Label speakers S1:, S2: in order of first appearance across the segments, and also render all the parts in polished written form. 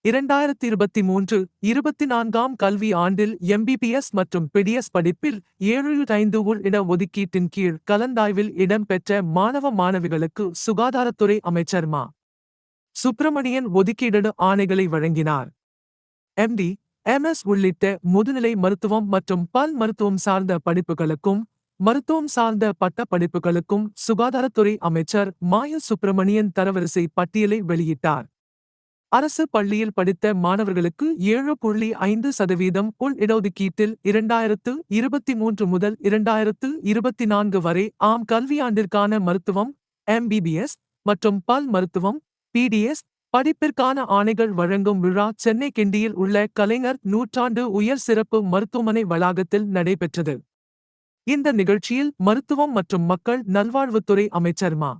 S1: 2023-24 கல்வி ஆண்டில் MBBS மற்றும் PDS படிப்பில் 75 உள் இட ஒதுக்கீட்டின் கீழ் கலந்தாய்வில் இடம்பெற்ற மாணவ மாணவிகளுக்கு சுகாதாரத்துறை அமைச்சர் மா. சுப்பிரமணியன் ஒதுக்கீடு ஆணைகளை வழங்கினார். MD, MS உள்ளிட்ட முதுநிலை மருத்துவம் மற்றும் பல் மருத்துவம் சார்ந்த படிப்புகளுக்கும் மருத்துவம் சார்ந்த பட்ட படிப்புகளுக்கும் சுகாதாரத்துறை அமைச்சர் மாய சுப்பிரமணியன் தரவரிசை பட்டியலை வெளியிட்டார். அரசு பள்ளியில் படித்த மாணவர்களுக்கு 7.5% உள் இடஒதுக்கீட்டில் 2023 முதல் 2024 வரை ஆம் கல்வியாண்டிற்கான மருத்துவம், MBBS மற்றும் பல் மருத்துவம், PDS படிப்பிற்கான ஆணைகள் வழங்கும் விழா சென்னை கிண்டியில் உள்ள கலைஞர் நூற்றாண்டு உயர் சிறப்பு மருத்துவமனை வளாகத்தில் நடைபெற்றது. இந்த நிகழ்ச்சியில் மருத்துவம் மற்றும் மக்கள் நல்வாழ்வுத்துறை அமைச்சர் மா.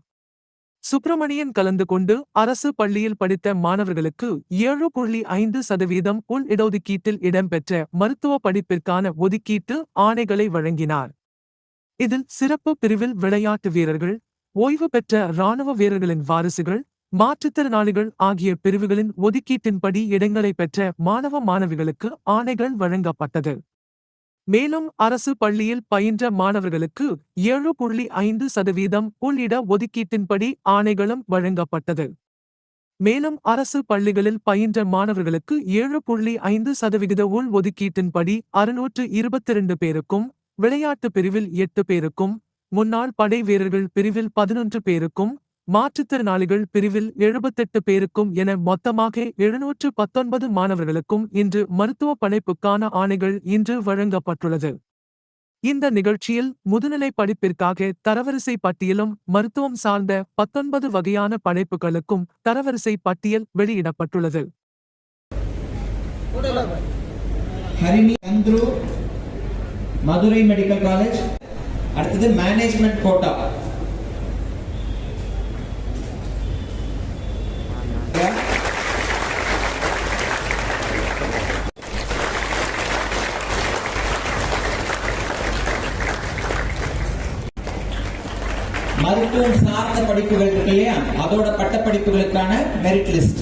S1: சுப்பிரமணியன் கலந்து கொண்டு அரசு பள்ளியில் படித்த மாணவர்களுக்கு 7.5% உள் இடஒதுக்கீட்டில் இடம்பெற்ற மருத்துவ படிப்பிற்கான ஒதுக்கீட்டு ஆணைகளை வழங்கினார். இதில் சிறப்பு பிரிவில் விளையாட்டு வீரர்கள், ஓய்வு பெற்ற இராணுவ வீரர்களின் வாரிசுகள், மாற்றுத்திறனாளிகள் ஆகிய பிரிவுகளின் ஒதுக்கீட்டின்படி இடங்களை பெற்ற மாணவ மாணவிகளுக்கு ஆணைகள் வழங்கப்பட்டது. மேலும் அரசு பள்ளியில் பயின்ற மாணவர்களுக்கு 7.5% உள் இட ஒதுக்கீட்டின்படி ஆணைகளும் வழங்கப்பட்டது. மேலும் அரசு பள்ளிகளில் பயின்ற மாணவர்களுக்கு 7.5% உள் ஒதுக்கீட்டின்படி 622 பேருக்கும், விளையாட்டு பிரிவில் 8 பேருக்கும், முன்னாள் படை வீரர்கள் பிரிவில் 11 பேருக்கும், மாற்றுத்திறனாளிகள் பிரிவில் 78 பேருக்கும் என மொத்தமாக 719 மாணவர்களுக்கும் இன்று மருத்துவ படிப்புக்கான ஆணைகள் இன்று வழங்கப்பட்டுள்ளது. இந்த நிகழ்ச்சியில் முதுநிலை படிப்பிற்காக தரவரிசை பட்டியலும் மருத்துவம் சார்ந்த 19 வகையான படைப்புகளுக்கும் தரவரிசை பட்டியல் வெளியிடப்பட்டுள்ளது.
S2: ஹரிணி அந்த்ரு, மதுரை மெடிக்கல் காலேஜ். அடுத்தது மேனேஜ்மெண்ட் கோட்டா. மருத்துவம் சார்ந்த படிப்புகள் இருக்கு இல்லையா, அதோட பட்ட படிப்புகளுக்கான மெரிட் லிஸ்ட்.